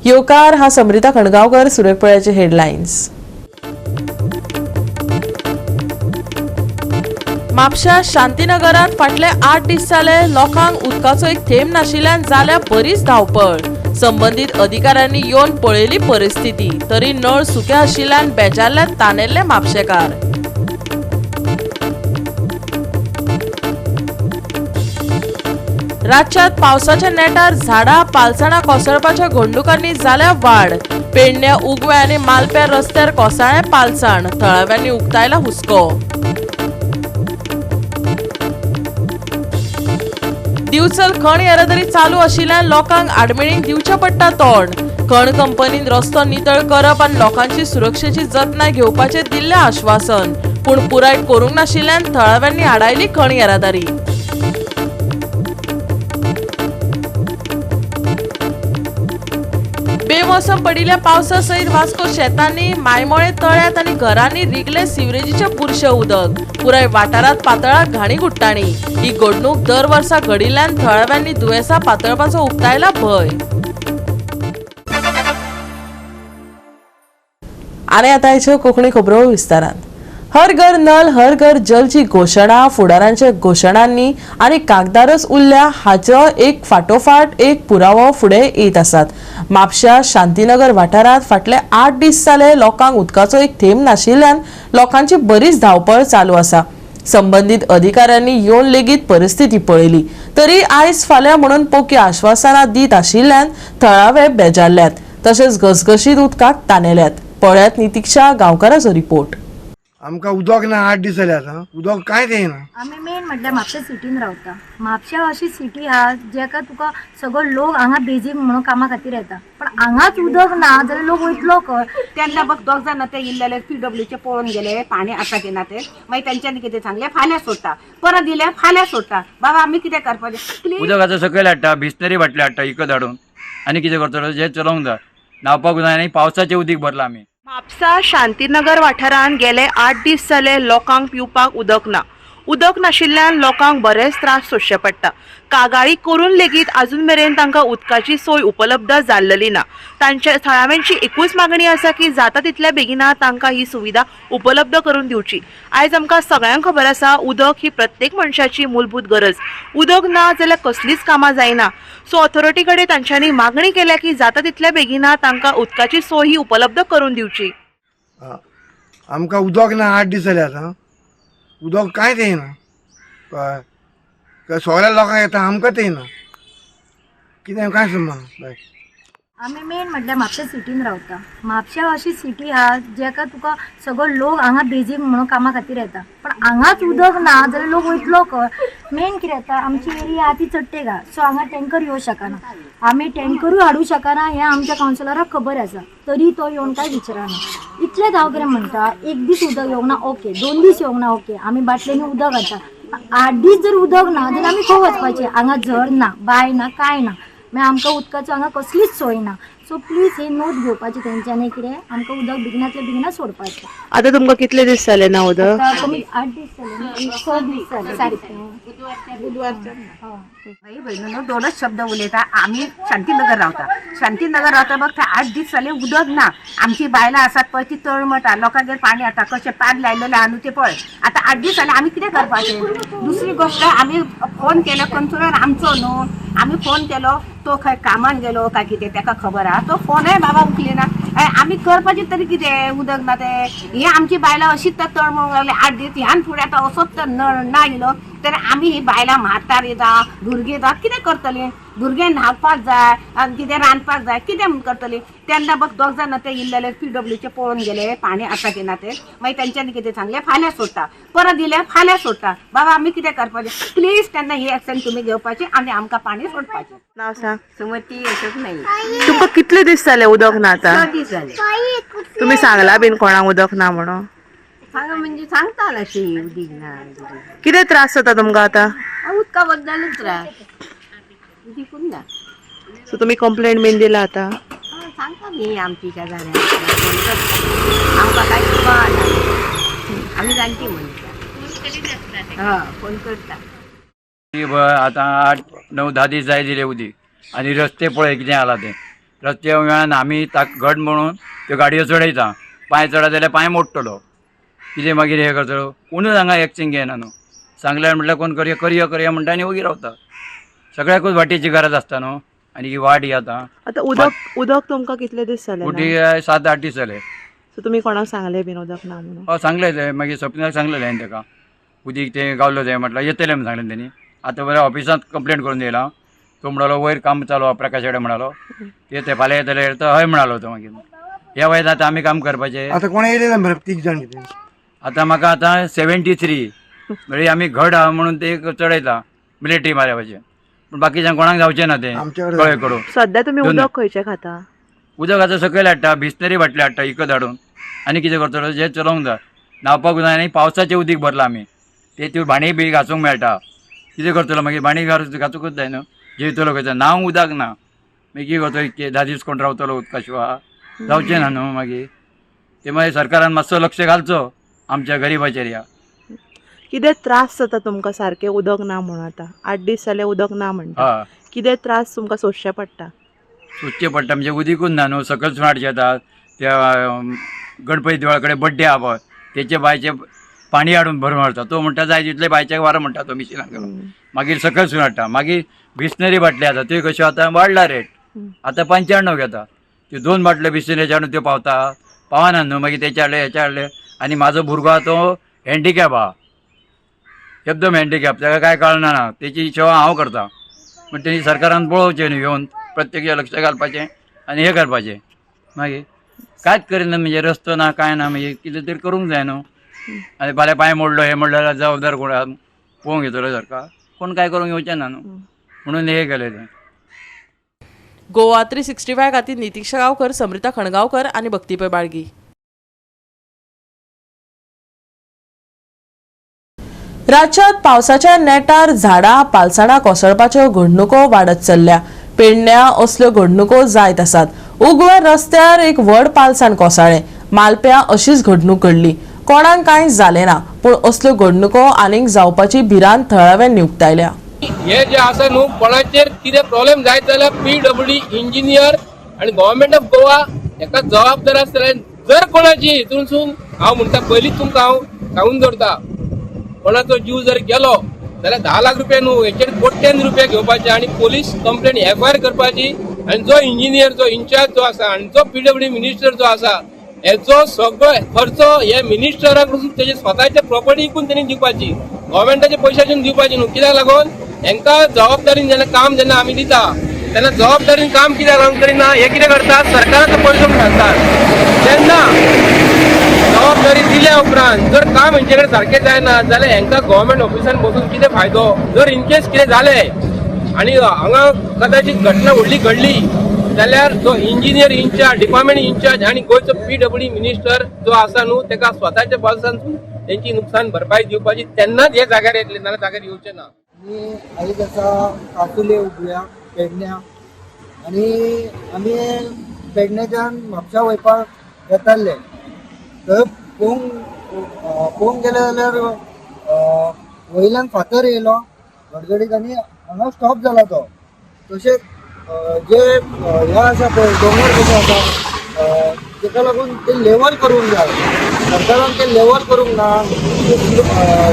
योकार हा समृता खणगावकर, सुरेखपळ्याचे हेडलाईन्स। म्हापशा शांतीनगरात फाटले 8 दीस जाले लोकांक उदकाचो एक थेंब नाशिल्ल्यान जाल्या बरीच धांवपळ। संबंधित अधिकाऱ्यांनी येवन पळयली परिस्थिती, तरी नळ सुके आशिल्ल्यान बेजारल्यात तानेल्ले म्हापशेकार। राज्यात पावसाच्या नेटार झाडां पालसणां कोसळपाच्या घडणुकांनी जाल्या वाड। पेडण्या, उगवे आनी मालपेर रस्त्यार कोसळ्ळें पालसण, थळाव्यांनी उक्तायला हुस्को। दिवचल खण येरादारी चालू आशिल्ल्यान लोकांक आडमेळींक दिवचें पडटा तोंड। खण कंपनीन रस्तो नितळ करप आनी लोकांची सुरक्षेची जतनाय घेवपाचें दिल्लें आश्वासन, पूण पुराय करूंक नाशिल्ल्यान थळाव्यांनी आडायली खण येरादारी। बेमोसम पडिल्ल्या पावसा सयत वास्को शेतांनी, मायमोळे तळ्यात आनी घरांनी रिगले सिवरेजीचे बुरशे उदक। पुराय वाठारांत पातळाक घाणी घुट्टाणी। ही घडणूक दर वर्सा घडिल्ल्यान थळाव्यांनी दुयेंसां पातळपाचो उक्तायला भंय। आनी आतांच्यो कोंकणी खबरो विस्तारान। हर घर नल हर घर जलची घोषणा फुडारांच्या घोषणांनी आनी कागदारच उरल्या हाचो एक फाटोफाट एक पुरावो फुडें येत आसात। म्हापशा शांतीनगर वाठारांत फाटले 8 दीस जाले लोकांक उदकाचो एक थेंब नाशिल्ल्यान लोकांची बरीच धांवपळ चालू आसा। संबंधित अधिकाऱ्यांनी येवन लेगीत परिस्थिती पळयली, तरी आयज फाल्यां म्हणून पोकी आश्वासनां दीत आशिल्ल्यान थळावे बेजारल्यात, तशेंच घसघशीत उदकाक तानेल्यात। पळयात नितीक्षा गांवकाराचो रिपोर्ट। आमकां उदक ना 8 दीस जाले आतां, उदक कांयच येना। आमी मेन म्हटल्यार म्हापशा सिटीन रावता। म्हापशा अशी सिटी आहा जेका तुका सगळो लोक हांगा बेजीक म्हणून कामा खातीर येता, पण हांगाच उदक ना जाल्यार लोक वयतलो खंय? त्यांना बघ 2 जाण ते इल्लेले PWचे पळोवन गेले, पाणी आसा की ना ते, मागीर तेंच्यांनी कितें सांगलें फाल्यां सोडटा, परत दिलें फाल्यां सोडटा। बाबा आमी कितें करपाचें? उदकाचो सकयल हाडटा, बिस्लरी बाटली हाडटा इकत हाडून, आनी कितें करतलो? जे चलोवंक जाय, न्हावपाक जाय आनी पावसाचें उदीक भरला आमी। म्हापसा शांतीनगर वाठारांत गेले 8 दीस जाले लोकांक पिवपाक उदक ना। उदक नाशिल्ल्यान लोकांक बरेच त्रास सोंसचे पडटा। कागाळी करून लेगीत अजून मेरेन तांकां उदकाची सोय उपलब्ध जाल्ली ना। तांच्या थळाव्यांची एकूच मागणी आसा की जाता तितल्या बेगिना तांकां ही सुविधा उपलब्ध करून दिवची। आयज आमकां सगळ्यांक खबर आसा उदक ही प्रत्येक मनशाची मूलभूत गरज। उदक ना जाल्यार कसलीच कामां जायना। सो ऑथॉरिटी कडेन तांच्यांनी मागणी केल्या की जाता तितल्या बेगिना तांकां उदकाची सोय ही उपलब्ध करून दिवची। आमकां उदक ना 8 दीस जाले आतां, उदक कांयच येना। कळ्ळें? सगळ्या लोकांक येता, आमकांच येना, कितें कांय समजना। आमी मेन म्हटल्यार म्हापशा सिटीन रावता। म्हापशा अशी सिटी आहा जेका तुका सगळो लोक हांगा बेजीक म्हणून कामा खातीर येता, पण हांगाच उदक ना जाल्यार लोक वयतलो खंय? मेन कितें जाता, आमची एरिया आहा ती चट्टेगा, सो हांगा टँकर येवं शकना। आमी टँकरूय हाडूं शकना हें आमच्या कावन्सिलराक खबर आसा, तरी तो येवन काय विचारना। इतले गांवकरे म्हणटा 1 दीस उदक येवंक ना ओके, 2 दीस येवंक ना ओके, आमी बाटलेनी उदक हाडटा। 8 दीस जर उदक ना जाल्यार आमी खंय वचपाचें? हांगा झर ना, बांय ना, कांय ना, मागीर आमकां उदकाचो हांगा कसलीच सोय ना। सो प्लीज हे नोट घेवपाची तेंच्यांनी, कितें आमकां उदक बेगिनातल्या बेगिना सोडपाचें। आता तुमकां कितले दीस जाले ना उदक? कमी 8 दीस जाले, 6 दीस जाले सारकें। बाई बहिणीनो 2च शब्द उलयता। आम्ही शांतीनगर रावता। शांतीनगर रावता बघ ते 8 दीस जाले उदक ना। आमची बायलां आसात पळय ती तळमटा, लोकांगेर पाणी हाडटा, कशें पाड लायलेलें आहा न्हू ते पळय। आता 8 दीस जाले आमी कितें करपाचें? दुसरी गोष्ट आमी फोन केलो, कंट्रोलर आमचो न्हू, आमी फोन केलो, तो खंय कामाक गेलो काय कितें तेका खबर आहा, तो फोनय बाबा उखलिना। आमी करपाचें तरी कितें? उदक ना ते हे आमची बायलां अशीच तळमळूंक लागली 8 दीस। ह्यान फुडें आतां असोच तर नळ ना येयलो तर आमी ही बायलां म्हातारी जावं भुरगीं जावं कितें करतलीं? भुरगें न्हावपाक जाय आनी कितें रांदपाक जाय, कितें म्हूण करतलीं? तेन्ना बघ 2 जाण ते इल्लेले PWचे पळोवन गेले, पाणी आसा की ना ते, मागीर तेंच्यांनी कितें सांगलें फाल्यां सोडटा, परत दिलें फाल्यां सोडटा। बाबा आमी कितें करपाचें? प्लीज तेन्ना ही एक्शन तुमी घेवपाची आनी आमकां पाणी सोडपाचें। नाव सांग। सुमती अशोक नाईक। तुमकां कितले दीस जाले उदक ना आता? 6 दीस जाले। तुम्ही सांगला बीन कोणाक उदक ना म्हणून? सांगा म्हणजे सांगता अशी उदीक ना, कितें त्रास जाता तुमकां आता? उदका बद्दलच त्रास, उदीकूच ना। सो तुम्ही कंप्लेंट बीन दिला आता? सांगता मी आमची शेजाऱ्यांक, आमकां कांय कळना, आमी जाणटी म्हणटा। हय फोन करता। आता 8, 9, 10 दीस जाय दिले उदीक, आनी रस्ते पळय कितें जाला ते, रस्त्या वेळान आमी ताक घट म्हणून त्यो गाडयो चडयता, पांय चडत जाल्यार पांय मोडटलो, कितें मागीर हे करतलो, कोणूच हांगा एक्शन घेयना न्हू. सांगल्यार म्हटल्यार कोण करया करया म्हणटा आनी वगीर रावता. सगळ्याकूच वाटेची गरज आसता न्हू. आनी ही वाट ही आतां आता उदक तुमकां कितले दीस जाले ना? मोठी 7-8 दीस जाले. सो तुमी कोणाक सांगले बीन उदक ना म्हणून? हय सांगलें तें, मागीर सपनाक सांगलेलें हांवें ताका उदीक तें गावलो जाय म्हटल्यार येतलें म्हणून सांगलें तेणी. आतां बरें ऑफिसांत कंप्लेंट करून येयला. तो म्हणलो वयर काम चालू आहा प्रकाश हेडे म्हणलो येते फाल्यां येतले तर हय म्हणालो तो. मागीर ह्या वयात आतां आमी काम करपाचें. आता कोणा येयलें मरे 30 जाण कितें आतां म्हाका आतां 73 म्हणजे आमी घड आहा म्हणून ते चडयता मिलिटरी मारपाचें. पूण बाकीच्यांक कोणाक जावचें ना तें आमचे कळ्ळें करून. सध्या तुमी उदक खंयचें खाता? उदक आतां सकयल हाडटा, बिसलरी बाटली हाडटा इकत हाडून. आनी कितें करतलो जें चलोवंक जाय. न्हांवपाक जाय आनी पावसाचें उदीक भरलां आमी. त्यो भाणी बी घासूंक मेळटा. कितें करतलो मागीर भाणी घासूंकूच जाय न्हू. जेवतलो खंयचा न्हांवंक उदक ना मागीर कितें करतलो. इतके 10 दीस कोण रावतलो उदका शिवाय जावचें ना न्हू. मागीर ते मागीर सरकारान मातसो लक्ष घालचो आमच्या गरिबाचेर. ह्या कितें त्रास जाता तुमकां सारकें उदक ना म्हणून? आतां 8 दीस जाले उदक ना म्हणटा. हय कितें त्रास तुमकां सोंसचें पडटा? सोदचें पडटा म्हणजे उदीकूच ना न्हू. सकयल सुणाट येतात त्या गणपती देवळा कडेन बड्डे आहा पळय तेचे बांयचे पाणी हाडून भरून हाडटा. तो म्हणटा जाय तितले बांयच्याक वारो म्हणटा तो मिशिनाक घालून. मागीर सकयल सुणाटा. मागीर बिसलरी बाटली आसा त्यो कश्यो आतां वाडला रेट. आतां 95 घेता. त्यो 2 बाटल्यो बिसलरीच्या हाडून त्यो पावना न्हू. मागीर तेचे हाडले हेचे हाडले. आनी म्हाजो भुरगो आहा तो हँडिकॅप आहा, एकदम हँडिकॅप, ताका कांय कळना ना. तेची सेवा हांव करता. पूण तेणी सरकारान पळोवचें न्हू येवन प्रत्येक लक्ष घालपाचें आनी हें करपाचें. मागीर कांयच करिना म्हणजे रस्तो ना कांय ना. मागीर कितें तरी करूंक जाय न्हू. आनी फाल्यां पांय मोडलो हे मोडलो जाल्यार जबाबदार कोण पळोवंक येतलो सरकार? कोण कांय करूंक येवचें ना न्हू. म्हणून हे केलें तें. गोवा 365 खातीर नितीक्षा गांवकर, समृता खणगांवकर आनी भक्तीपय बाळगी. राज्यात पावसाच्या नेटार झाडां पालसणां कोसळपाच्यो घडणुको वाडत चल्ल्या. पेडण्या असल्यो घडणुको जायत आसात. उगव्या रस्त्यार एक व्हड पालसाण कोसळ्ळें. मालप्या अशीच घडणूक घडली. कोणाक कांय जालें ना, पूण असल्यो घडणुको आनीक जावपाची भिरांत थळाव्यान उक्तायल्या. हे जे आसा न्हू कोणाचेर कितें प्रॉब्लेम जायत जाल्यार PWD इंजिनियर आनी गव्हर्मेंट ऑफ गोवा हेका जबाबदार आसतले. जर कोणाची हितूनसून हांव म्हणटा पयलींच तुमकां हांव सांगून दवरता, कोणाचो जीव जर गेलो जाल्यार 10 लाख रुपया न्हू हेचेर कोट्यांनी रुपया घेवपाचे आनी पोलीस कंप्लेंट FIR करपाची. आनी जो इंजिनियर जो इन्चार्ज जो आसा आनी जो PWD मिनिस्टर जो आसा हेचो सगळो खर्च हे मिनिस्टराक तेजे स्वताच्या प्रॉपर्टीकून तेणी दिवपाची, गव्हर्मेंटाच्या पयशांच्यान दिवपाची न्हू. कित्याक लागून हेंकां जबाबदारीन जेन्ना आमी दिता तेन्ना जबाबदारीन काम कित्याक करिना हे कितें करतात सरकाराचो पयसो घालतात. तेन्ना जबाबदारी दिल्या उपरांत जर काम हेंचे कडेन सारकें जायना जाल्यार हेंकां गव्हर्मेंट ऑफिसान बसून कितें फायदो? जर इनकेस कितें जालें आनी हांगा कदाचित घटना व्हडली घडली जाल्यार जो इंजिनियर इन्चार्ज, डिपार्टमेंट इन्चार्ज आनी गोंयचो PWD मिनिस्टर जो आसा न्हू तेका स्वताच्या बॉल्सांतून तेंची नुकसान भरपाई दिवपाची. तेन्नाच हे जाग्यार येतले, नाल्यार जाग्यार येवचे ना. आमी आयज आसा कातुले उगव्या पेडण्या आनी आमी पेडण्याच्यान म्हापशा वयपाक येताले. थंय पळोवंक गेले जाल्यार वयल्यान फातर येयलो गडगडीत आनी हांगा स्टॉप जाला तो. तशेंच जे हे आसा पळय दोंगर कशे आसा तेका लागून ते लेवल करूंक जाय. सरकारान ते लेवल करूंक ना.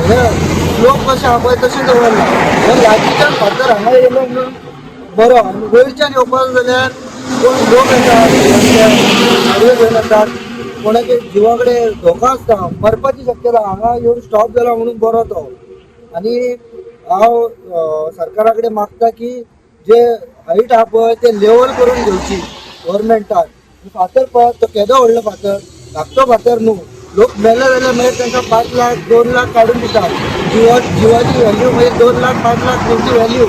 हे लोक कशे आहा पळय तशें दवरला. हे लागींच्यान फातर हांगा येयलो म्हणून बरो आनी वयरच्यान येवपाक जाल्यार कोण लोक येतात गाडयो घेवन येतात, कोणाचे जिवा कडेन धोका आसता, मरपाची शक्यता. हांगा येवन स्टॉप जाला म्हणून बरो तो. आनी हांव सरकारा कडेन मागता की जे हायट आहा पळय ते लेवल करून घेवची गव्हर्मेंटान. फातर पळय तो केदो व्हडलो फातर, धाकटो फातर न्हू. लोक मेले जाल्यार मागीर तांकां 5 लाख 2 लाख काडून दितात. जिवाची व्हॅल्यू मागीर 2 लाख 5 लाख तेंची व्हॅल्यू.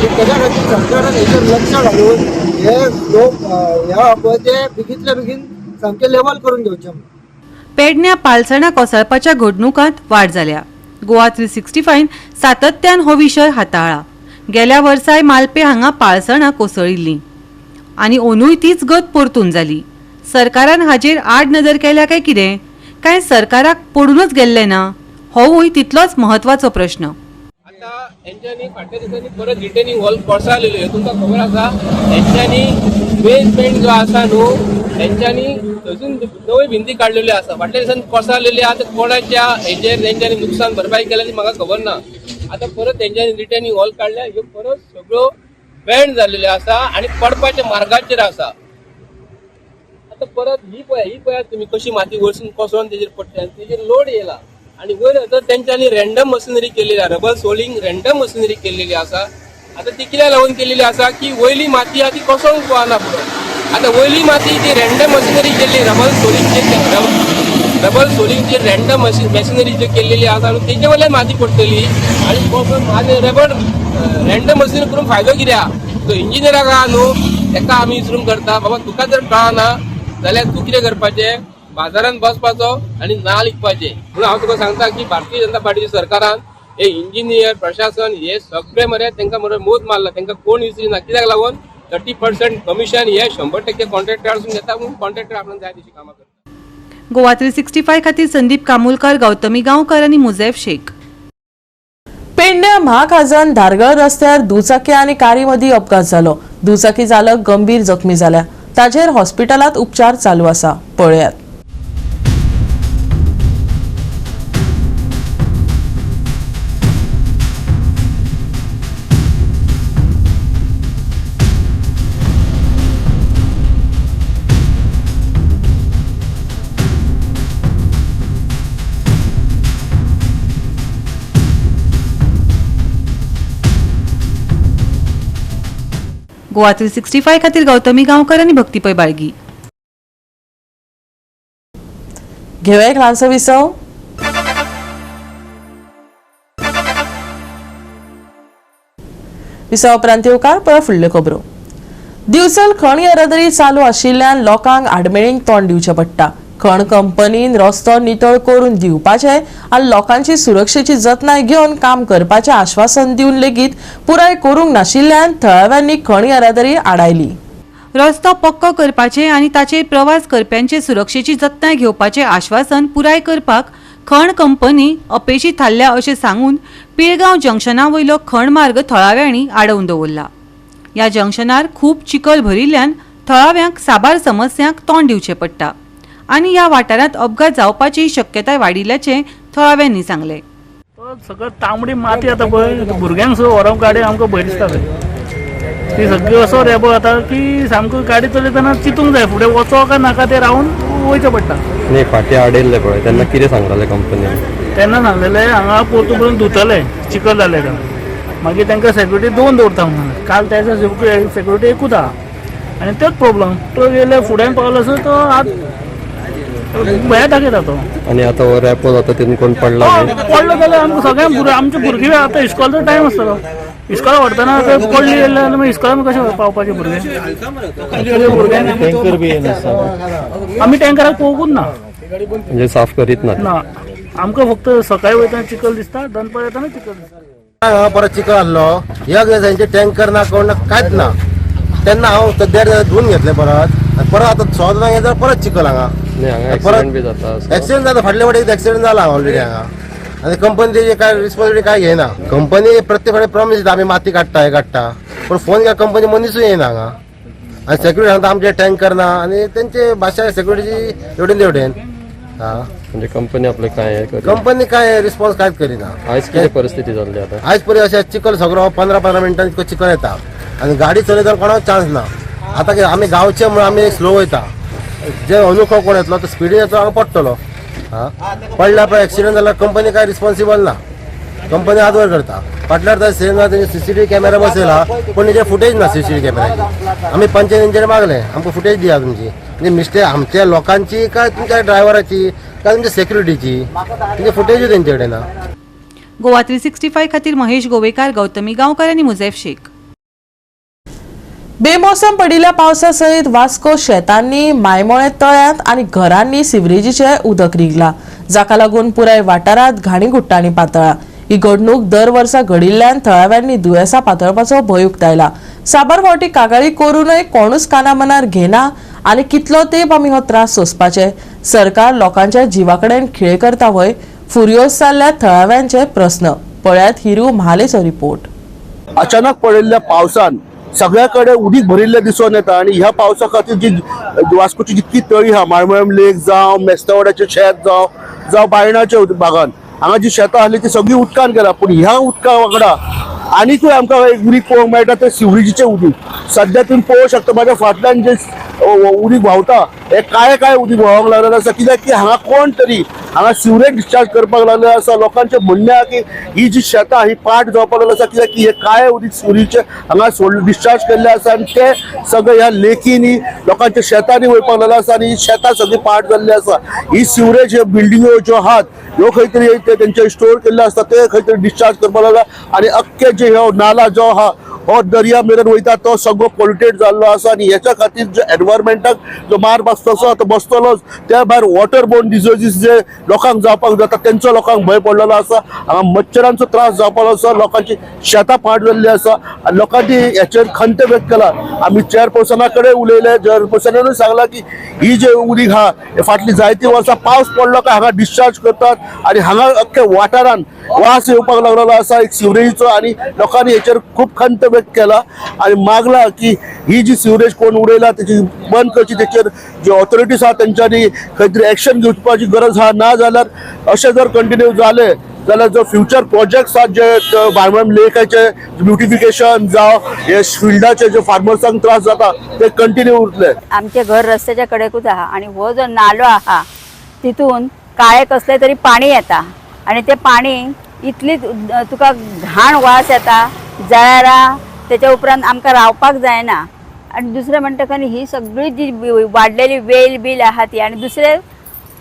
तेच्या खातीर सरकारान हेचेर लक्ष घालून हे लोक हे आहा पळय ते बेगींतल्या बेगीन सामके लेवल करून घेवचे. पेडण्या पालसणां कोसळपाच्या घडणुकांत वाड जाल्या. गोवा 365 सातत्यान हो विशय हाताळ्ळा. गेल्या वर्साय मालपे हांगा पाळसणां कोसळिल्लीं आनी अंदूय तीच गत परतून जाली. सरकारान हाजेर आड नदर केल्या काय कितें? काय सरकाराक पडूनच गेल्लें ना? होवूय तितलोच म्हत्वाचो प्रश्न. आता यांच्यानी फाटल्या दिसांनी परत रिटेनिंग वॉल कोसळलेलो आहे. तुमकां खबर आसा यांच्यानी बेसमेंट जो आसा न्हू त्यांच्यानी अजून नवी भिंती काढलेली आसा. फाटल्या दिसांनी कोसळलेली आसा. कोणाच्या हेजेर तेंच्यांनी नुकसान भरपाई केल्या ती म्हाका खबर ना. आता परत तेंच्यांनी रिटेनिंग वॉल काढल्या. ह्यो परत सगळ्यो बँड जाल्लेल्यो आसा आणि पडपाच्या मार्गाचेर आसा. आता परत ही पळयात तुम्ही कशी माती वरसून कोसळून तेजेर पडटा. तेजेर लोड येयला आणि वयर तर तेंच्यांनी रँडम मशिनरी केलेली आहे. रबर सोलिंग रँडम मशिनरी केलेली आसा. आता ती कित्याक लागून केलेली आसा की वयली माती आहा ती कोसळूंक पावना परत. आता वयली माती जी रँडम मशिनरी केल्ली रबर सोलिंगची रँडम मशिनरी जी केलेली आसा तेजे वयल्यान माती पडटली आणि कोसळून रबर रँडम मशिनरी करून फायदो कित्याक. तो इंजिनियराक आहा न्हू तेका आमी विचारून करता बाबा तुका जर कळना जाल्यार तूं कितें करपाचें बाजारात बसपाचो आणि नाल विकपाचे. म्हणून हांव तुका सांगता की भारतीय जनता पार्टीच्या सरकारान हे इंजिनियर प्रशासन हे सगळे मरे तांकां मरे मोद मारला. तांकां कोण विसरिना. कित्याक लागून 30% कमिशन हे 100% कॉन्ट्रॅक्टरांसून घेता. म्हणून कॉन्ट्रॅक्टर आपल्याक जाय तशी कामां करता. गोवा 365 खातीर संदीप कामुलकर, गौतमी गांवकर आनी मुझैफ शेख. पेडण्या म्हाखाजन धारगळ रस्त्यार दुचाकी आनी कारी मदीं अपघात जालो. दुचाकी चालक गंभीर जखमी जाल्या. ताजेर हॉस्पिटलात उपचार चालू आसा. पळयात. गोवा 365 खातीर गौतमी गांवकर आनी भक्तीपय बाळगी. घेऊया एक ल्हानसो विसव. विसव उपरांत येवकार पळय फुडल्यो खबरो. दिवचल खण येरादारी चालू आशिल्ल्यान लोकांक आडमेळींक तोंड दिवचें पडटा. खण कंपनीन रस्तो नितळ करून दिवपाचे आनी लोकांची सुरक्षेची जतनाय घेवन काम करपाचें आश्वासन दिवन लेगीत पुराय करूंक नाशिल्ल्यान थळाव्यांनी खण येरादारी आडायली. रस्तो पक्को करपाचे आनी ताचेर प्रवास करप्यांचे सुरक्षेची जतनाय घेवपाचें आश्वासन पुराय करपाक खण कंपनी अपेशी थारल्या अशें सांगून पिळगांव जंक्शना वयलो खण मार्ग थळाव्यांनी आडवून दवरला. ह्या जंक्शनार खूब चिखल भरिल्ल्यान थळाव्यांक साबार समस्यांक तोंड दिवचें पडटा आनी ह्या वाठारांत अपघात जावपाची शक्यताय वाडिल्ल्याचें थळाव्यांनी सांगलें. सगळं तांबडी माती आता पळय भुरग्यांक सुद्दां व्हरोंक गाडी आमकां भंय दिसता. ती सगळी असो रेबो जाता की सामको गाडी चलयतना चिंतूंक जाय फुडें वचो काय नाका तें रावन वयचें पडटा. नाही फाटी आडयल्ले पळय तेन्ना कितें सांगताले कंपनीन. तेन्ना सांगलेले हांगा पोर्तू पर्यंत धुतले चिखल जाले काय मागीर तांकां सेक्युरिटी 2 दवरता म्हणून. काल त्याचा सेक्युरिटी एकूच आहा आनी तेच प्रॉब्लम. तो गेले फुडें पावलो सो तो भंय दाखयता तो. आनी आतां हो रॅपो जाता तितून कोण पडला पडलो जाल्यार आमकां सगळ्यांक आमचे भुरगीं आतां इस्कॉलचो टायम आसतलो. इस्कॉला व्हरतना पडली जाल्यार मागीर इस्कॉलान कशें पावपाचे भुरगे. टँकर बी आमी टँकराक पळोवंकूच ना. म्हणजे साफ करीत ना. आमकां फक्त सकाळी वयतना चिखल दिसता दनपार येताना चिखल दिसता. परत चिखल आसलो ह्या दिसांचे टँकर ना कोण ना कांयच ना. तेन्ना हांव सद्या धुवन घेतले परत आतां सोदना गेल्यार परत चिखल हांगा ऍक्सिडेंट बी जाता. एक्सिडेंट जाता. फाटल्या वाटेक एक्सिडेंट जाला ऑलरेडी हांगा. आनी कंपनी तेजी काय रिस्पॉन्सिबिलिटी काय घेयना. कंपनी प्रत्येक फावटी प्रॉमिस दिता आमी माती काडटा हे काडटा पूण फोन केल्यार कंपनी मनीसूय येना हांगा. आनी सेक्युरिटी सांगता आमचे टँकर ना आनी तेंचे भाशा सेक्युरिटीची एवढेन तेवढेन. म्हणजे कंपनी आपले काय कंपनी काय रिस्पॉन्स कांयच करिना. आयज कितें परिस्थिती जाल्ली आतां. आयज परी अशें चिखल सगळो 15-15 मिनटां इतको चिखल येता आनी गाडी चलयतना कोणाक चान्स ना. आतां कितें आमी गांवचे म्हणून आमी स्लो वयता. जे अनुभव कोण येतलो तो स्पिडीन येतलो हांगा पडटलो. पडल्यार पळय एक्सिडेंट जाल्यार कंपनी काय रिस्पॉन्सिबल ना. कंपनी आदवर करता. फाटल्यार तर तेंचे CCTV कॅमेरा बसयला पूण तेजे फुटेज ना CCTV कॅमेराची. आमी पंचायत तेंचेर मागले आमकां फुटेज दिया तुमची. म्हणजे मिस्टेक आमच्या लोकांची काय तुमच्या ड्रायव्हराची काय तुमच्या सेक्युरिटीची तेंचे फुटेजूच तेंचे कडेन ना. गोवा 365 खातीर महेश गोवेकार, गौतमी गांवकर आनी मुझैफ शेख. बेमोसम पडिल्ल्या पावसा सयत वास्को शेतांनी मायमोळे तळ्यांत आनी घरांनी सिवरेजीचे उदक रिगला. जाका लागून पुराय वाठारांत घाणी घुट्टांनी पातळ्ळा. ही घडणूक दर वर्सा घडिल्ल्यान थळाव्यांनी दुयेंसां पातळपाचो भंय उक्तायला. साबार फावटी कागाळी करूनय कोणूच कानामनार घेना आनी कितलो तेंप आमी हो त्रास सोंसपाचे. सरकार लोकांच्या जिवाकडेन खिळे करता वय. फुर्योज जाल्ल्या थळाव्यांचे प्रस्न. पळ्यात हिरू म्हालेचो रिपोर्ट. अचानक पडलेल्या पावसान सगळ्याकडे उदीक भरिल्ले दिसून येता आणि ह्या पावसा खातीर जी वास्कोची जितकी तळी हा माळमळम लेक जावं मेस्तावड्याचें शेत जावं बायणाच्या भागान हांगा जी शेतां आसली ती सगळी उदकान गेला. पूण ह्या उदका वांगडा आनीकूय आमकां एक उदीक पळोवंक मेळटा ते सिवरेजीचें उदीक. सध्या तुम्ही पळोवंक शकता म्हाज्या फाटल्यान जे उदीक व्हांवता हे काळें उदीक व्हांवूंक लागलेलें आसा. कित्याक की हांगा कोण तरी हांगा सिवरेज डिस्चार्ज करपाक लागले आसा. लोकांचें म्हणणें आसा की ही जी शेतां ही पाड जावपाक लागली आसा कित्याक की हे काळें उदीक सिवरेजीचें हांगा डिस्चार्ज केल्लें आसा आणि ते सगळे ह्या लेकींनी लोकांच्या शेतांनी वयपाक लागले आसा आणि ही शेतां सगळी पाड जाल्ली आसा. ही सिवरेज ह्यो बिल्डिंगो ज्यो आहात ह्यो खंय तरी तेंचे स्टोर केल्ले आसता ते खंय तरी डिस्चार्ज करपाक लागला आणि अख्खे जे ह्यो नाला जो आहा हो दर्या मेरेन वयता तो सगळो पोल्युटेड जाल्लो आसा आणि ह्याच्या खातीर जो एनवायरमेंटाक जो मार बसता तो बसतलोच. त्या भायर वॉटर बोर्न डिजीजीस जे लोकांक जावपाक जाता तेंचो लोकांक भंय पडलेलो आसा. हांगा मच्छरांचो त्रास जावपाक आसा. लोकांची शेतां पाड जाल्ली आसा आणि लोकांनी हेचेर खंत व्यक्त केला. आमी चेअरपर्सना कडेन उलयले. चेअरपर्सनानूय सांगला की ही जे उदीक हा फाटली जायती वर्सां पावस पडलो काय हांगा डिस्चार्ज करतात आणि हांगा अख्ख्या वाठारान वास येवपाक लागलेलो आसा एक सिवरेजीचो आणि लोकांनी हेचेर खूब खंत व्यक्त केला आणि मागला की ही जी सिवरेज कोण उडयला त्याची बंद करची. तेचेर जे ऑथॉरिटीज आहा तेंच्यांनी खंय तरी एक्शन घेवपाची गरज आहा. ना जाल्यार अशें जर कंटिन्यू जालें जाल्यार जो फ्युचर प्रोजेक्ट्स आहात जे बाळमळम लेकाचे ब्युटिफिकेशन जावं हे फिल्डाचे जे फार्मर्सांक त्रास जाता ते कंटिन्यू उरतले. आमचे घर रस्त्याच्या कडेकूच आहा आणि हो जो नालो आहा तितून काळे कसले तरी पाणी येता आणि ते पाणी इतली तुका घाण वास येता जळारा. त्याच्या उपरांत आमकां रावपाक जायना आणि दुसरें म्हणटा ही सगळी जी वाडलेली वेल बील आहा ती आणि दुसरे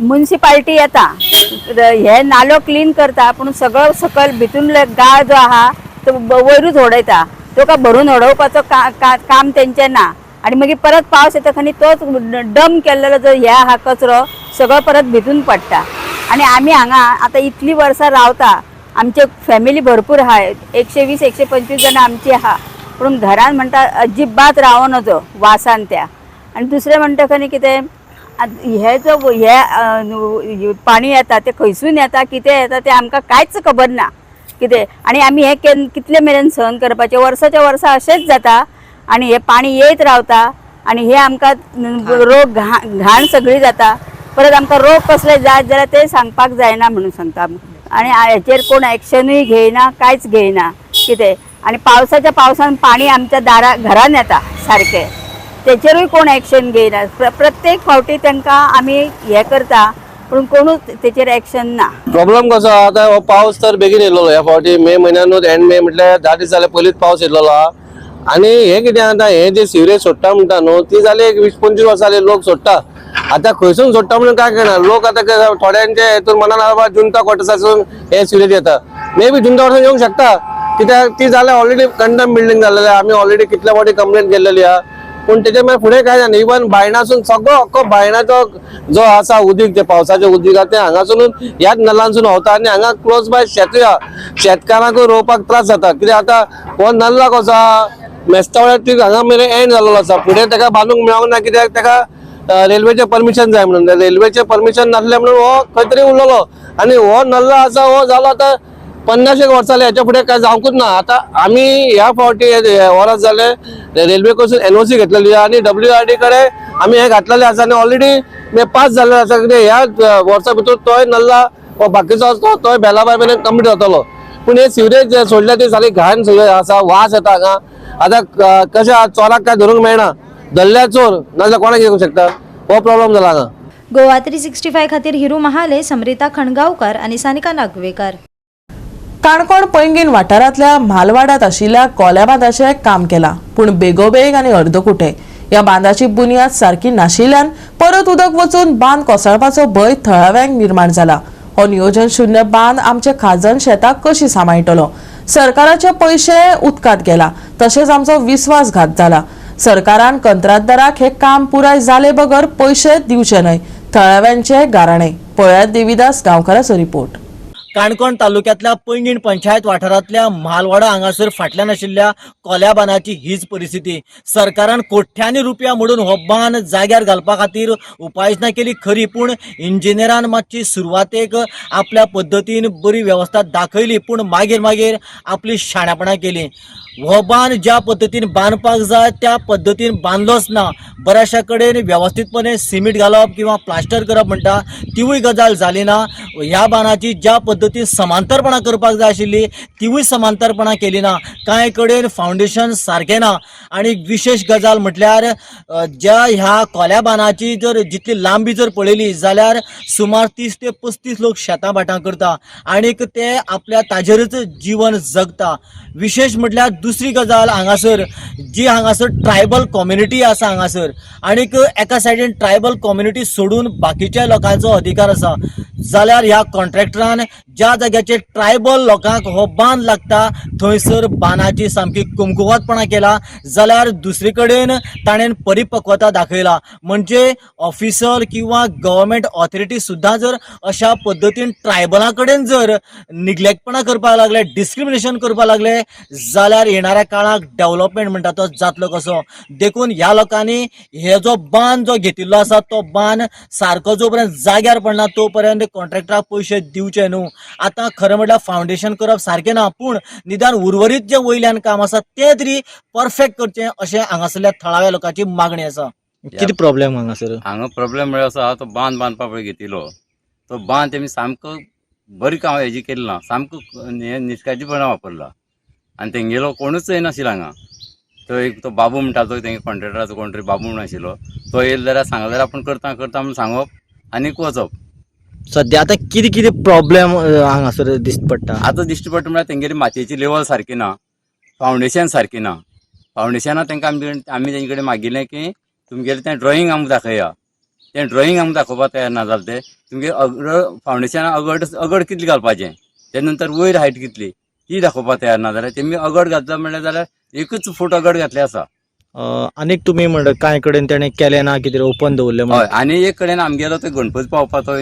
म्युनिसिपालिटी येता हे नालो क्लीन करता पूण सगळो सकयल भितून गाळ जो आहा तो वयरूच उडयता. तो भरून उडोवपाचो काम तेंचें ना आणि मागीर परत पावस येता आनी तोच डम केल्लो जो हे आहा कचरो सगळो परत भितून पडटा. आणि आमी हांगा आतां इतलीं वर्सां रावता. आमचे फॅमिली भरपूर आहा 120-125 जाणां आमची आहा पूण घरान म्हणटा अजिबात रावनचो वासान त्या. आणि दुसरें म्हणटा कितें हे जो हे पाणी येता ते खंयसून येता कितें येता ते आमकां कांयच खबर ना कितें. आणि आमी हे कितले मेरेन सहन करपाचें. वर्साच्या वर्सा अशेंच जाता आणि हे पाणी येत रावता आणि हे आमकां रोग घाण सगळी जाता. परत आमकां रोग कसले जाय जाल्यार ते सांगपाक जायना म्हणून सांगता. आणि हेचेर कोण एक्शनूय घेयना कांयच घेयना कितें. आणि पावसाच्या पावसान पाणी आमच्या घरान येता सारकें तेचेरूय कोण एक्शन घेयना. प्रत्येक फावटी तांकां आमी हे करता पूण कोणूच तेचेर एक्शन ना. प्रॉब्लेम कसो आतां हो पावस तर बेगीन येयलो ह्या फावटी मे म्हयन्यानूच एंड मे म्हटल्यार 10 दीस जाले पयलींच पावस येयलो आहा. आणि हे कितें आतां हे जे सिवरेज सोडटा म्हणटा न्हू ती जाली एक 20-25 वर्सां जाली लोक सोडटा. आता खंयसून सोडटा म्हणून काय कळना. लोक आता थोड्यांचे हेतून मनान जुंता क्वॉर्टर्सासून हे सिवरेज येता. मे बी जुंता वर्सान येवंक शकता कित्याक ती जाल्यार ऑलरेडी कंडम बिल्डींग जाल्लेली आमी ऑलरेडी कितल्या फावटी कंप्लेंट केल्लेली आहा. पूण तेच्या मागीर फुडें काय जालें. इवन बायणासून सगळो अख्खो बायणाचो जो आसा उदीक ते पावसाचें उदीक आहा तें हांगासून ह्याच नलांसून व्हांवता आणि हांगा क्लोज बाय शेतूय आहा. शेतकारांकूय रोवपाक त्रास जाता कित्याक आतां हो नल्ला कसो आहा मेस्तावळ्यार ती हांगा मेरेन एंड जाल्लो आसा. फुडें ताका बांदूंक मेळोंक ना कित्याक ताका रेल्वेचें परमिशन जाय म्हणून. रेल्वेचें परमिशन नासलें म्हणून हो खंय तरी उरलेलो आणि हो नल्ला आसा हो जालो आतां 50 वर्सां जाले. हेच्या फुडें काय जावंकूच ना. आतां आमी ह्या फावटी वरां जाले रेल्वे कडसून NOC घेतलेली आहा आणि WRD कडेन आमी हे घातलेलें आसा आणि ऑलरेडी पास जाल्ले आसा कित्याक ह्या वर्सां भितर तोय नल्ला हो बाकीचो आसतो तोय बेलाबाय मेरेन कंप्लीट जातलो. पूण हे सिवरेज सोडल्या ती सारकी घाण सगळी आसा वास येता हांगा. आतां कशें चोराक काय धरूंक मेळना. धरल्या चोर नाजाल्यार कोणाक येवंक शकता. हो प्रॉब्लेम जाला हांगा. गोवा 365 खातीर हिरू महाले, समरिता खणगांवकार आणि सानिका नागवेकर. काणकोण पैंगीण वाठारांतल्या म्हालवाड्यात आशिल्ल्या कोल्या बांदाचें काम केलां पूण बेगोबेग आनी अर्दकुटे ह्या बांदाची बुनयाद सारकी नाशिल्ल्यान परत उदक वचून बांद कोसळपाचो भंय थळाव्यांक निर्माण जाला. हो नियोजन शुन्य बांद आमचे खाजन शेताक कशी सांबाळटलो. सरकाराचे पयशे उदकांत गेला तशेंच आमचो विस्वासघात जाला. सरकारान कंत्राटदाराक हे काम पुराय जाले बगर पयशे दिवचे न्हय. थळाव्यांचे गाराणे पळयात देविदास गांवकाराचो रिपोर्ट. काणकोण तालुक्यातल्या पैंगीण पंचायत वाठारांतल्या म्हालवाडा हांगासर फाटल्यान आशिल्ल्या कोल्या बांदाची हीच परिस्थिती. सरकारान कोट्यांनी रुपया मोडून हो बांद जाग्यार घालपा खातीर उपाययोजना केली खरी, पूण इंजिनियरान मातशी सुरवातेक आपल्या पद्दतीन बरी वेवस्था दाखयली, पूण मागीर आपली शाण्यापणां केली. हो बांद ज्या पद्दतीन बांदपाक जाय त्या पद्दतीन बांदलोच ना. बऱ्याचशा कडेन व्यवस्थितपणे सिमीट घालप किंवा प्लास्टर करप म्हणटा तिवूय गजाल जाली ना. ह्या बांदाची ज्या पद्दतीन समांतरपणां करपाक जाय आशिल्ली तिवूय समांतरपणां केली ना. कांय कडेन फावंडेशन सारकें ना. आनी विशेष गजाल म्हटल्यार ज्या ह्या कोल्या बांदाची जर जितली लांबी जर पळयली जाल्यार सुमार 30 ते 35 लोक शेतां भाटां करता आनीक ते आपल्या ताजेरच जीवन जगता. विशेष म्हटल्यार दुसरी गजाल हांगासर जी हांगासर ट्रायबल कम्युनिटी आसा हांगासर, आनीक एका सायडीन ट्रायबल कम्युनिटी सोडून बाकीच्या लोकांचो अधिकार आसा, जाल्यार ह्या कॉन्ट्रॅक्टरान ज्या जाग्याचेर ट्रायबल लोकांक हो बांद लागता थंयसर बांदाची सामकी कुमकुवतपणां केला. जाल्यार दुसरे कडेन ताणें परिपक्वता दाखयला. म्हणजे ऑफिसर किंवा गव्हर्मेंट ऑथॉरिटी सुद्दां जर अशा पद्दतीन ट्रायबलां कडेन जर निग्लेक्टपणां करपाक लागले, डिस्क्रिमिनेशन करपाक लागले जाल्यार येणाऱ्या काळाक डेव्हलपमेंट म्हणटा तो जातलो कसो. देखून ह्या लोकांनी हे जो बांद जो घेतिल्लो आसा तो बांद सारको जो पर्यंत जाग्यार पडना तो पर्यंत कॉन्ट्रॅक्टराक पयशे दिवचे न्हू. आतां खरें म्हटल्यार फावंडेशन करप सारकें ना, पूण निदान उर्वरीत जे वयल्यान काम आसा तें तरी परफेक्ट करचें अशें हांगासरल्या थळाव्या लोकांची मागणी आसा. कितें प्रॉब्लेम हांगासर? हांगा प्रॉब्लेम म्हळ्यार असो तो बांद बांदपा पळय घेतिल्लो तो बांद तेमी सामको बरी काम हेजी केली ना, सामको निश्काळजीपणां वापरला आनी तेंगेलो कोणूच येनाशिल्लो हांगा. तो एक तो बाबू म्हणटा तो तेंगे कॉन्ट्रॅक्टराचो कोण तरी बाबू म्हणून आशिल्लो, तो येयलो जाल्यार सांगलो जाल्यार आपूण करता म्हणून सांगप आनीक वचप. सध्या आतां कितें प्रॉब्लेम हांगासर दिश्टी पडटा? आतां दिश्टी पडटा म्हळ्यार तेंगेली मातयेची लेवल सारकी ना, फावंडेशन सारकी ना. फावंडेशनाक तांकां आमी तेंचे कडेन मागिल्लें की तुमगेलें तें ड्रॉईंग आमकां दाखया. तें ड्रॉईंग आमकां दाखोवपाक तयार ना जालें. तें तुमगे फावंडेशनाक अगड कितलें घालपाचें, ते नंतर वयर हायट कितली ती दाखोवपाक तयार ना जाल्यार तेमी अगड घातलो म्हणल्यार जाल्यार 1च फूट अगड घातले आसा. आनीक तुमी म्हणटा कांय कडेन तेणें केलें ना कितें ओपन दवरलें? हय, आनी एक कडेन आमगेलो तो गणपती पावपाचो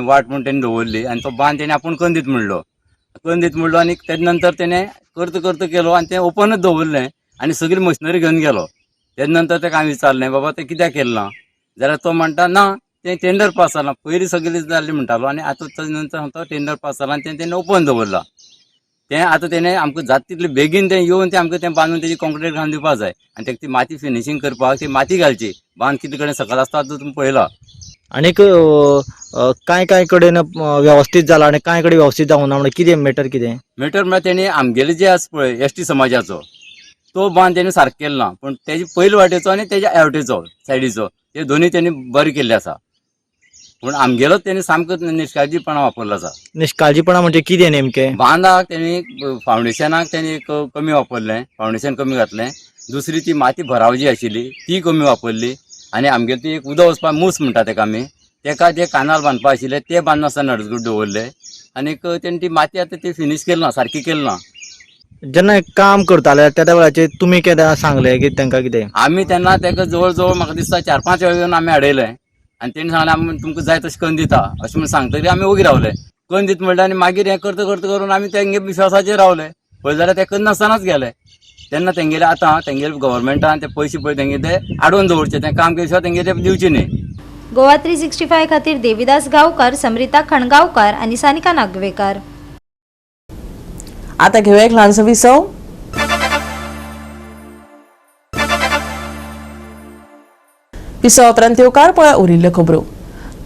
वाट म्हूण तेणें दवरली आनी तो बांद तेणें आपूण कंदीत म्हणलो आनी तेजे नंतर तेणें करता केलो आनी तें ओपनच दवरलें आनी सगळी मशिनरी घेवन गेलो. तेजे नंतर ताका हांवें विचारलें बाबा तें कित्याक केलें ना, जाल्यार तो म्हणटा ना तें टेंडर पास जालां, पयलीं सगळें जाल्लें म्हणटालो आनी आतां ताजे नंतर तो टेंडर पास जालां आनी तेणें ओपन दवरलां. तें आतां तेणें आमकां जाता तितलें बेगीन तें येवन तें आमकां तें बांदून तेजी कॉन्क्रीट घालून दिवपाक जाय आनी तेका ती माती फिनिशींग करपाक ती माती घालची. बांद कितले कडेन सकयल आसता तो तुमी पळयला. आनीक कांय कडेन वेवस्थीत जाला आनी कांय कडेन वेवस्थीत जावना म्हणल्यार कितें मॅटर म्हळ्यार तेणी आमगेले जे आसा पळय एसटी समाजाचो तो बांद तेणी सारको केलो ना, पूण तेजे पयले वाटेचो आनी तेज्या एवटेचो सायडीचो ते दोनूय तेणी बरे केल्ले आसा. पूण आमगेलो तेणी सामको निश्काळजीपणां वापरलो आसा. निश्काळजीपणां म्हणजे कितें नेमकें? बांदाक तेणी फावंडेशनाक तेणी कमी वापरलें, फावंडेशन कमी घातलें. दुसरी ती माती भरावची आशिल्ली ती कमी वापरली आनी आमगेली ती एक उदक वचपाक मूस म्हणटा तेका आमी तेका जे कानाल बांदपा आशिल्ले ते बांदनासतना नडगूड दवरले आनीक तेणी ती माती आतां ती फिनीश केली ना, सारकी केली ना. जेन्ना काम करताले त्या वेळाचेर तुमी केन्ना सांगलें की तांकां कितें? आमी तेन्ना तेका जवळ जवळ म्हाका दिसता 4-5 वेळा येवन आमी हाडयलें आनी तेणी सांगलें आमी तुमकां जाय तशें करून दिता अशें म्हण सांगतकीर आमी ओगी रावले. करून दिता म्हणटा आनी मागीर हें करता करून आमी तेंगे विश्वासाचेर रावले. पळय जाल्यार ते करनासतनाच गेले. तेन्ना तेंगेले आतां तेंगेले गव्हर्मेंटान ते पयशे पळय तेंगे ते आडोवन दवरचे, तें काम केल्या शिवाय तेंगे ते दिवचे न्ही. गोवा 365 खातीर देविदास गांवकार, समरिता खणगांवकार आणि सानिका नागवेकर. आता घेऊया एक ल्हानसो विसव. विसव उपरांत येवकार पळय उरिल्ल्यो खबरो.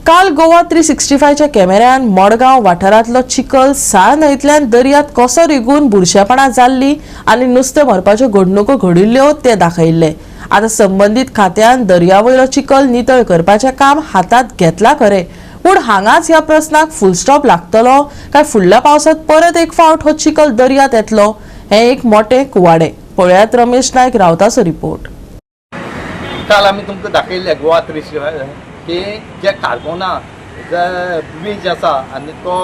काल गोवा 365च्या कॅमेऱ्यान मडगांव वाठारांतलो चिखल साळ न्हंयतल्यान दर्यांत कसो रिगून बुरशेपणां जाल्ली आनी नुस्तें मरपाच्यो घडणुको घडिल्ल्यो ते दाखयिल्ले. आता संबंधीत खात्यान दर्यावयलो चिखल नितळ करपाचें काम हातांत घेतला खरें, पूण हांगाच ह्या प्रस्नाक फुलस्टॉप लागतलो काय फुडल्या पावसांत परत एक फावट हो चिखल दर्यांत येतलो हें एक मोठें कुवाडें. पळयात रमेश नायक रावताचो रिपोर्ट. काल आमी तुमकां दाखयल्ले गोवा 365 की जे कारबोना जे बीच आसा आनी तो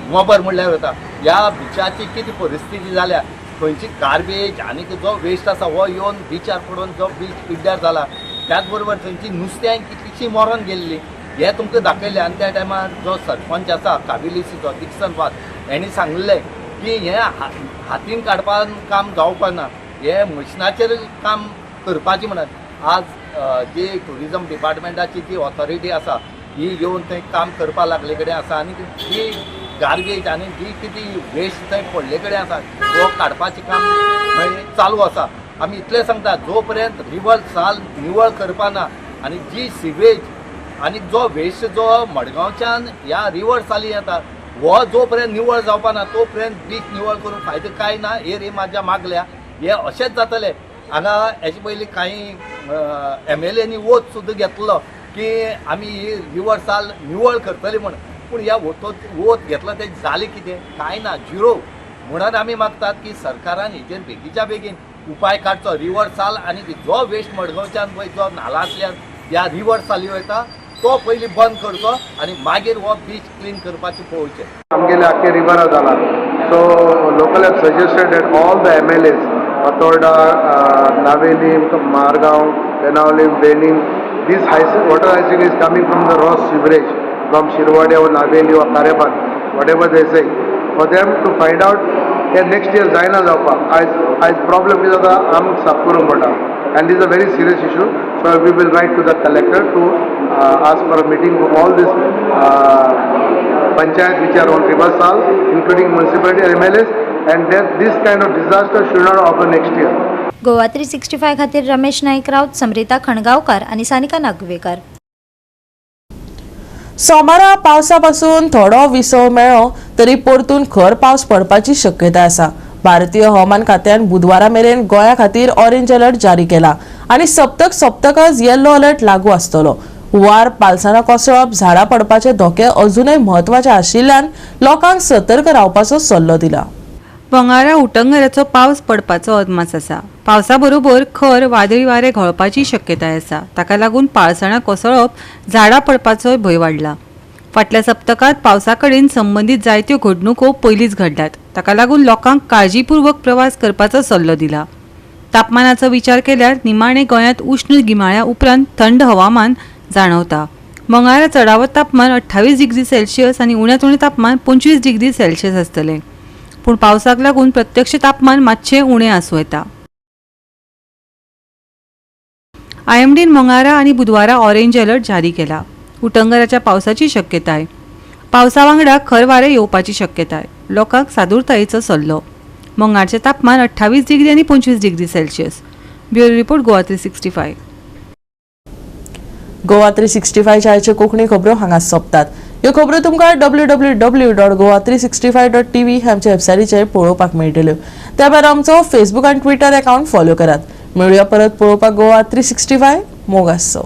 मोबर म्हणल्यार वता ह्या बिचाची कितें परिस्थिती जाल्या, खंयची गार्बेज आनी जो वेस्ट आसा हो येवन बिचार पडून जो बीच पिड्ड्यार जाला, त्याच बरोबर थंयची नुस्त्यां कितलीशीं मरोन गेल्ली हे तुमकां दाखयलें. आनी त्या टायमार जो सरपंच आसा काबिलिसीचो दिक्सन वाद हेणी सांगलें की हें हातीन काडपाक काम जावपाना, हे मशिनाचेर काम करपाचें म्हणत. आज जी टुरिजम डिपार्टमेंटाची जी ऑथॉरिटी आसा ही येवन थंय काम करपा लागले कडेन आसा आनी जी गार्बेज आनी जी कितें वेस्ट थंय पडले कडेन आसा तो काडपाचें काम थंय चालू आसा. आमी इतलें सांगता, जो पर्यंत रिवर साल निवळ करपाना आनी जी सिवेज आनी जो वेस्ट जो मडगांवच्यान ह्या रिवर साली येता हो जो पर्यंत निवळ जावपाना तो पर्यंत बीच निवळ करून फायदो कांय ना. हे रे म्हाज्या मागल्या हे अशेंच जातलें. हांगा हेचे पयलीं कांय MLAनी वोत सुद्दां घेतलो की आमी ही रिवर साल निवळ करतली म्हण, पूण ह्या वोत घेतलो ते जालें कितें? कांय ना, झिरो. म्हणून आमी मागतात की सरकारान हेचेर बेगीच्या बेगीन उपाय काडचो. रिवर साल आनी जो वेस्ट मडगांवच्यान पळय जो नालांतल्यान ह्या रिवर साली वयता तो पयलीं बंद करचो आनी मागीर हो बीच क्लीन करपाचें पळोवचें. आमगेले आख्खे रिवरा जाला. So local have suggested that all the MLAs Fatorda, Navelim, Margao, Benaulim, बेनीम, this water hygiene is coming from the raw sewage from Shirwade or Naveli or Kareban, whatever they say, for them to find out next year जायना जावपाक. आयज problem कितें जाता, आमक साफ करूंक पडटा and this is a very serious issue. So we will write to the collector to ask for a meeting for all this panchayat which are on river sal, including municipality and MLAs, and then this kind of disaster should not occur next year. Goa 365 खातीर रमेश नाईक राऊत, समरिता खणगावकार आणि सानिका नागवेकर. सोमारा पावसापासून थोडो विसव मेळ्ळो तरी परतून खर पावस पडपाची शक्यताय आसा. भारतीय हवामान खात्यान बुधवारा मेरेन गोंया खातीर ऑरेंज अलर्ट जारी केला आनी सप्तकच येल्लो अलर्ट लागू आसतलो. हुंवार पालसाना कोसळप, झाडां पडपाचे धोके अजूनय म्हत्वाचे आशिल्ल्यान लोकांक सतर्क रावपाचो सल्लो दिला. मंगळारा उटंगराचो पावस पडपाचो अदमास आसा. पावसा बरोबर खर वादळी वारे घोळपाची शक्यताय आसा. ताका लागून पाळसणां कोसळप, झाडां पडपाचोय भंय वाडला. फाटल्या सप्तकांत पावसा कडेन संबंदीत जायत्यो घडणुको पयलींच घडल्यात. ताका लागून लोकांक काळजीपूर्वक प्रवास करपाचो सल्लो दिला. तापमानाचो विचार केल्यार निमाणे गोंयांत उश्ण गिमाळ्या उपरांत थंड हवामान जाणवता. मंगळारा चडावत तापमान 28 डिग्री सेल्सियस आनी उण्यांत उणें तापमान 25 डिग्री सेल्सियस आसतलें. पूण पावसाक लागून प्रत्यक्ष तापमान मातशें उणें आसूं येता. IMDन मंगळारा आनी बुधवारा ऑरेंज अलर्ट जारी केला. उटंगराच्या पावसाची शक्यताय. पावसा वांगडा खर वारे येवपाची शक्यताय. लोकांक सादूरतायेचो सल्लो. मंगळारचें तापमान 28 डिग्री आनी 25 degree Celsius. Bureau report Goa 365. Goa 365 च्या कोंकणी खबरो हांगाच सोंपतात. ह्यो खबरो तुमकां www.goa365.tv आमच्या वेबसायटीचेर पळोवपाक मेळटल्यो. त्या भायर आमचो फेसबूक आनी ट्विटर अकाउंट फॉलो करात. मेळुया परत पळोवपाक गोवा 365. मोग आसचो.